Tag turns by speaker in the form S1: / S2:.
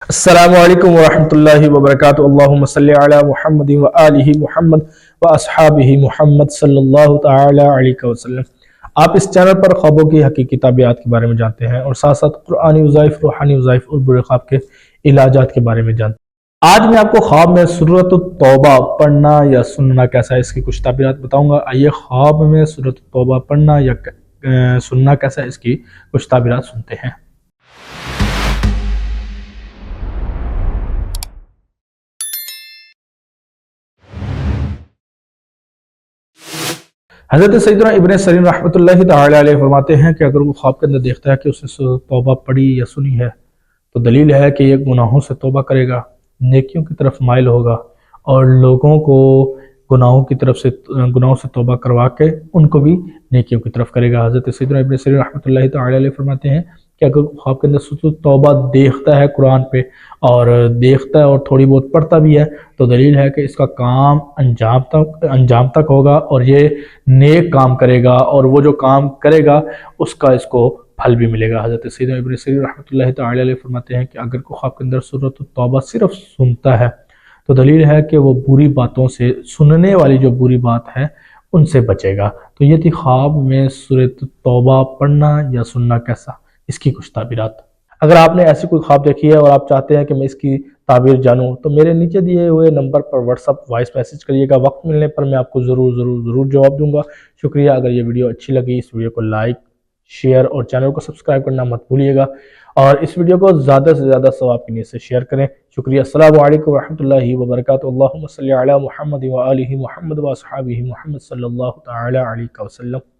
S1: السلام علیکم ورحمۃ اللہ وبرکاتہ۔ اللہم صلی علی محمد و آلہ محمد و اصحابہ محمد صلی اللہ تعالی علیہ وسلم۔ آپ اس چینل پر خوابوں کی حقیقی تعبیرات کے بارے میں جانتے ہیں اور ساتھ ساتھ قرآنی وظائف، روحانی وظائف اور برے خواب کے علاجات کے بارے میں جانتے ہیں۔ آج میں آپ کو خواب میں سورۃ التوبہ پڑھنا یا سننا کیسا ہے اس کی کچھ تعبیرات بتاؤں گا۔ آئیے خواب میں سورۃ التوبہ پڑھنا یا سننا کیسا ہے اس کی کچھ تعبیرات سنتے ہیں۔ حضرت سیدنا ابن سیرین رحمۃ اللہ تعالی علیہ فرماتے ہیں کہ اگر وہ خواب کے اندر دیکھتا ہے کہ اس نے توبہ پڑھی یا سنی ہے تو دلیل ہے کہ یہ گناہوں سے توبہ کرے گا، نیکیوں کی طرف مائل ہوگا اور لوگوں کو گناہوں سے توبہ کروا کے ان کو بھی نیکیوں کی طرف کرے گا۔ حضرت سیدنا ابن سیرین رحمۃ اللہ تعالی علیہ فرماتے ہیں کہ اگر خواب کے اندر سورۃ توبہ دیکھتا ہے قرآن پہ اور دیکھتا ہے اور تھوڑی بہت پڑھتا بھی ہے تو دلیل ہے کہ اس کا کام انجام تک ہوگا اور یہ نیک کام کرے گا اور وہ جو کام کرے گا اس کا اس کو پھل بھی ملے گا۔ حضرت سیدنا ابن سیرین رحمۃ اللہ تعالی علیہ فرماتے ہیں کہ اگر کوئی خواب کے اندر سورۃ التوبہ صرف سنتا ہے تو دلیل ہے کہ وہ بری باتوں سے، سننے والی جو بری بات ہے ان سے بچے گا۔ تو یہ تھی خواب میں سورۃ التوبہ پڑھنا یا سننا کیسا، اس کی کچھ تعبیرات۔ اگر آپ نے ایسی کوئی خواب دیکھی ہے اور آپ چاہتے ہیں کہ میں اس کی تعبیر جانوں تو میرے نیچے دیے ہوئے نمبر پر واٹس ایپ وائس میسج کریے گا، وقت ملنے پر میں آپ کو ضرور جواب دوں گا۔ شکریہ۔ اگر یہ ویڈیو اچھی لگی اس ویڈیو کو لائک، شیئر اور چینل کو سبسکرائب کرنا مت بھولیے گا اور اس ویڈیو کو زیادہ سے زیادہ ثواب کی نیت سے شیئر کریں۔ شکریہ۔ السلام علیکم ورحمۃ اللہ وبرکاتہ۔ اللہم صلی علی محمد و آلہ محمد و اصحابہ محمد صلی اللہ تعالی علیہ وسلم۔